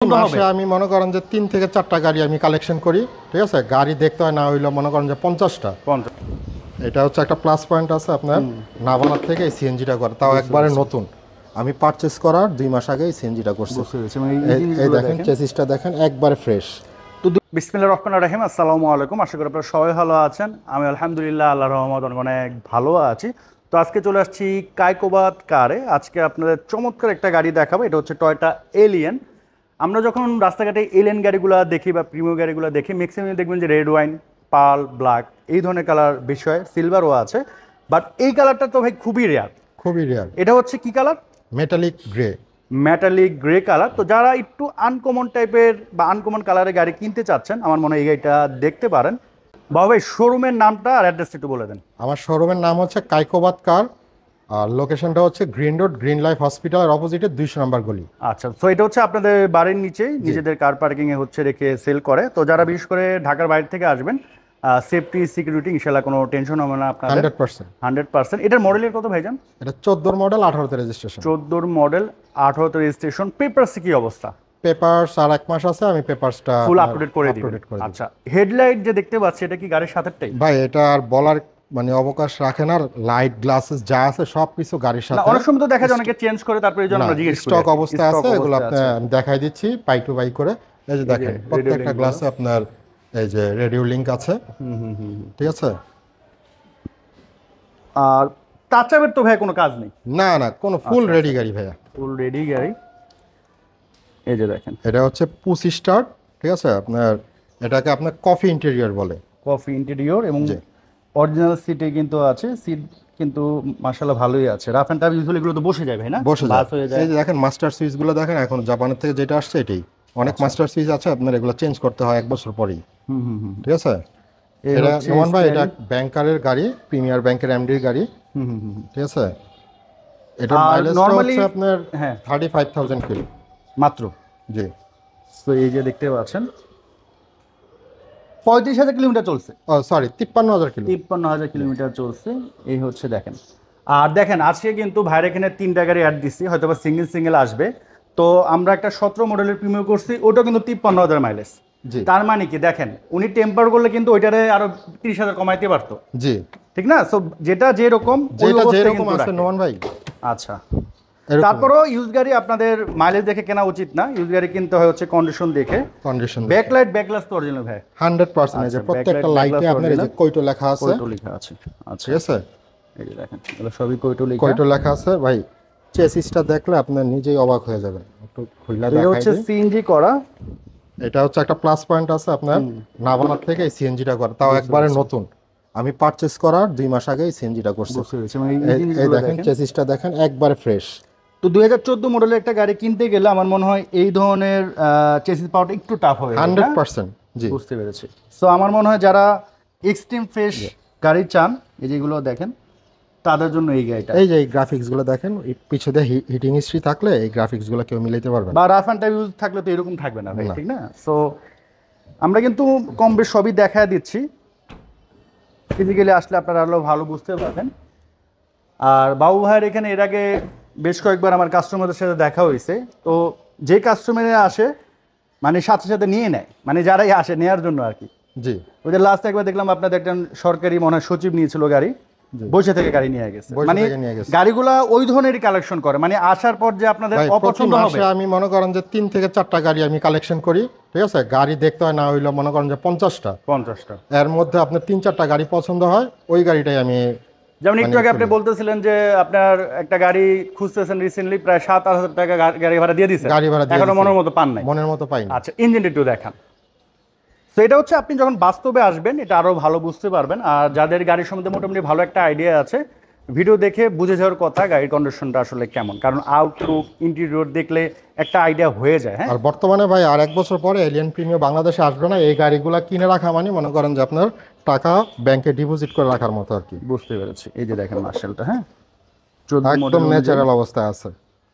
মাসে আমি মনে করেন যে 3 থেকে 4টা গাড়ি আমি কালেকশন করি। ঠিক আছে, গাড়ি দেখতে হয় না হইলো মনে করেন যে 50টা। এটা হচ্ছে একটা প্লাস পয়েন্ট আছে আপনার নাভানার থেকে এই সিএনজিটা করে, তাও একবারে নতুন। আমি পারচেজ করার 2 মাস আগে এই সিএনজিটা করছি। এই দেখেন চেসিসটা দেখেন একবারে ফ্রেশ। তো বিসমিল্লাহির রহমানির রহিম, আসসালামু আলাইকুম। আশা করি আপনারা সবাই ভালো আছেন। আমি আলহামদুলিল্লাহ আল্লাহর রহমতে অনেক ভালো আছি। তো আজকে চলে আসছি কায়কোবাদ কারে। আজকে আপনাদের চমৎকার একটা গাড়ি দেখাবো। এটা হচ্ছে টয়োটা এলিয়ন। আমরা যখন রাস্তাঘাটে এলিয়ন গাড়িগুলো দেখি বা প্রিমিয়াম গাড়িগুলো দেখি, ম্যাক্সিমাম দেখবেন যে রেড ওয়াইন, পার্ল ব্ল্যাক এই ধরনের কালার বিষয়, সিলভারও আছে। বাট এই কালারটা তো ভাই খুবই রেয়ার, খুবই রেয়ার। এটা হচ্ছে কি colour? Metallic grey. Metallic grey colour. তো যারা একটু আনকমন টাইপের বা আনকমন কালারের গাড়ি কিনতে চাচ্ছেন, আমার মনে হয় এই গাড়িটা দেখতে পারেন। বাবা ভাই, শোরুমের নামটা আর অ্যাড্রেসটা একটু বলে দেন। আমার শোরুমের নাম হচ্ছে কায়কোবাদ কার, আর লোকেশনটা হচ্ছে গ্রিন রোড, গ্রিন লাইফ হসপিটালের অপোজিটে 200 নম্বর গলি। আচ্ছা, তো এটা হচ্ছে আপনাদের বাড়ির নিচেই নিজেদের কার পার্কিংয়ে হচ্ছে রেখে সেল করে। তো যারা বিশেষ করে ঢাকার বাইরে থেকে আসবেন, সেফটি সিকিউরিটি ইনশাল্লাহ কোনো টেনশন হবে না আপনাদের। 100%। এটার মডেলের কত ভাইজান? এটা 14 মডেল, 18তে রেজিস্ট্রেশন। 14 মডেল, 18তে রেজিস্ট্রেশন। পেপারসে কি অবস্থা? পেপারস আর 1 মাস আছে, আমি পেপারসটা ফুল আপডেট করে দিই। আচ্ছা, হেডলাইট যে দেখতে পাচ্ছি এটা কি গাড়ির সাথেটাই? ভাই এটা আর বলার মানে অবকাশ রাখে না। লাইট গ্লাসেস যা আছে সবকিছু গাড়ির সাথে। অনেক সময় তো দেখা যায় অনেকে চেঞ্জ করে, তারপরে এই জন্য আমরা জিজ্ঞেস করি। স্টক অবস্থা আছে, এগুলো আমি দেখাই দিচ্ছি পাই টু বাই করে। এই যে দেখেন প্রত্যেকটা গ্লাসে আপনার এই যে রেডিও লিংক আছে। ঠিক আছে। আর টাচআপের তো ভাই কোনো কাজ নেই? না না, কোনো ফুল রেডি গাড়ি ভাইয়া, ফুল রেডি গাড়ি। এই যে দেখেন, এটা হচ্ছে পুশ স্টার্ট। ঠিক আছে, আপনার এটাকে আপনার কফি ইন্টেরিয়র বলে। কফি ইন্টেরিয়র এবং অরিজিনাল সিটে কিন্তু আছে। সিট কিন্তু মাশাআল্লাহ ভালোই আছে। রাফ এন্ড টাফ ইউজুয়ালি এগুলো তো বসে যায় ভাই, না? বসে যায়। এই যে দেখেন মাস্টার সুইচগুলো দেখেন, এখন জাপানের থেকে যেটা আসছে এটাই। অনেক মাস্টার সুইচ আছে, আপনার এগুলো চেঞ্জ করতে হয় 1 বছর পরেই। ঠিক আছে। এটা নোমান ভাই, এটা ব্যাংকারের গাড়ি, প্রিমিয়ার ব্যাংকের এমডির গাড়ি। ঠিক আছে। এটা মাইলেজটা হচ্ছে আপনার 35,000 কিলো মাত্র। জি। তো এই যে দেখতে পাচ্ছেন 35,000 কিলোমিটার চলছে। ও সরি, 53,000 কিলো। 53,000 কিলোমিটার চলছে। এই হচ্ছে দেখেন। আর দেখেন আজকে কিন্তু ভাইয়ের এখানে 3টা গাড়ি অ্যাড দিচ্ছি, হয়তো বা সিঙ্গেল আসবে। তো আমরা একটা 17 মডেলের প্রিমিয়াম করছি, ওটা কিন্তু 53,000 মাইলেজ। তার মানে কি দেখেন, উনি টেম্পার করলে কিন্তু ওইটারে আরো 30,000 কমাইতে পারতো। জি, ঠিক না? সো যেটা যেরকম আছে নোমান ভাই। আচ্ছা, তারপরও ইউজ গাড়ি আপনাদের মাইলেজ দেখে কেনা উচিত না। ইউজ গাড়ি কিনতে হয় হচ্ছে কন্ডিশন দেখে। ব্যাকলাইট ব্যাকগ্লাস তো অরিজিনাল ভাই 100%। এই যে প্রত্যেকটা লাইটে আপনার এই যে কোইটো লেখা আছে। কোইটো লেখা আছে। আচ্ছা, ঠিক আছে। এই যে দেখেন এগুলো সবই কোইটো লেখা আছে ভাই। চেসিসটা দেখলে আপনি নিজেই অবাক হয়ে যাবেন। একটু খুইলা দেখাই। এটা হচ্ছে সিএনজি করা। এটা হচ্ছে একটা প্লাস পয়েন্ট আছে আপনার নাভানার থেকে এই সিএনজিটা করা, তাও একবারে নতুন। আমি পারচেজ করার 2 মাস আগে এই সিএনজিটা করছি। এই দেখেন চেসিসটা দেখেন একবারে ফ্রেশ। তো 2014 মডেলের একটা গাড়ি কিনতে গেলে আমার মনে হয় এই ধরনের চেসিস পাওয়াটা একটু টাফ হবে। 100%। জি, বুঝতে পেরেছি। সো আমার মনে হয় যারা এক্সট্রিম ফ্রেশ গাড়ি চান, এই যেগুলো দেখেন, তাদের জন্য এই গাড়িটা। এই যে এই গ্রাফিক্সগুলো দেখেন, পিছনে দিয়ে হিটিং হিস্ট্রি থাকলে এই গ্রাফিক্সগুলো কেউ মিলাইতে পারবে না। বা রাফ অ্যান্ড টাফ ইউজ থাকলে তো এরকম থাকবে না ভাই, ঠিক না? সো আমরা কিন্তু কম বেশ সবই দেখা দিচ্ছি। ফিজিক্যালি আসলে আপনারা আরো ভালো বুঝতে পারবেন। আর বাবু ভাইয়ের এখানে এর আগে বেশ কয়েকবার আমার কাস্টমারদের সাথে দেখা হয়েছে। তো যে কাস্টমারে আসে মানে সাথে সাথে নিয়ে নেয়, মানে যারাই আসে নেওয়ার জন্য আর কি। জি, ওই যে লাস্ট একবার দেখলাম আপনাদের একজন সরকারি মনে হয় সচিব নিয়েছিল গাড়ি, বসে থেকে গাড়ি নিয়ে গেছে। মানে গাড়িগুলা ওই ধরনেরই কালেকশন করে, মানে আসার পর যে আপনাদের অপছন্দ হবে। আমি মনে করেন যে 3 থেকে 4টা গাড়ি আমি কালেকশন করি। ঠিক আছে, গাড়ি দেখতে হয় না হইলো মনে করেন যে 50টা। এর মধ্যে আপনার 3-4টা গাড়ি পছন্দ হয়, ওই গাড়িটাই আমি। যেমন একটু আগে আপনি বলতেছিলেন যে আপনার একটা গাড়ি খুঁজতেছেন রিসেন্টলি, প্রায় 7,000 টাকা গাড়ি ভাড়া দিয়ে দিয়েছেন, এখনো মনের মতো পান নাই। মনের মতো পাইনি। আচ্ছা, ইঞ্জিনটা একটু দেখান। তো এটা হচ্ছে আপনি যখন বাস্তবে আসবেন এটা আরো ভালো বুঝতে পারবেন। আর যাদের গাড়ির সম্বন্ধে মোটামুটি ভালো একটা আইডিয়া আছে, ভিডিও দেখে বুঝে যাওয়ার কথা গাড়ির কন্ডিশনটা আসলে কেমন, কারণ আউটলুক ইন্টেরিয়র দেখলে একটা আইডিয়া হয়ে যায়। হ্যাঁ, আর বর্তমানে ভাই আর 1 বছর পরে এলিয়ন প্রিমিয়াম বাংলাদেশে আসবে না। এই গাড়িগুলো কিনে রাখা মানে মনে করেন যে আপনার টাকা ব্যাংকে ডিপোজিট করে রাখার মতো আর কি। বুঝতে পেরেছি। এই যে দেখেন মার্শালটা, হ্যাঁ একদম ন্যাচারাল অবস্থায় আছে,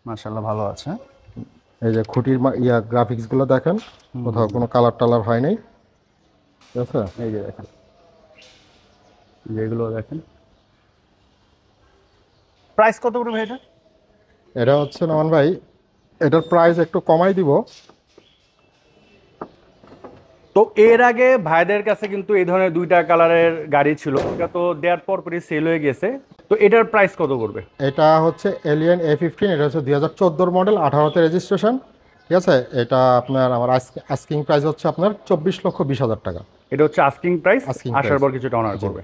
মার্শাল্লাহ ভালো আছে। এই যে খুঁটির গ্রাফিক্সগুলো দেখেন, কোথাও কোনো কালার টালার হয় নাই। ঠিক আছে, এই যে দেখেন, যেগুলো দেখেন। প্রাইস কত করে ভাই এটা? এটা হচ্ছে নোমান ভাই, এটার প্রাইস একটু কমাই দিব। তো এর আগে ভাইদের কাছে কিন্তু এই ধরনের দুইটা কালারের গাড়ি ছিল, এটা তো দেওয়ার পরই সেল হয়ে গেছে। তো এটার প্রাইস কত করবে? এটা হচ্ছে এলিয়ন A15, এটা হচ্ছে 2014 মডেল, 18তে রেজিস্ট্রেশন। ঠিক আছে, এটা আপনার আমার আস্কিং প্রাইস হচ্ছে আপনার 24,20,000 টাকা। এটা হচ্ছে আস্কিং প্রাইস, Asking আসার price। পর কিছুটা অনার করবে।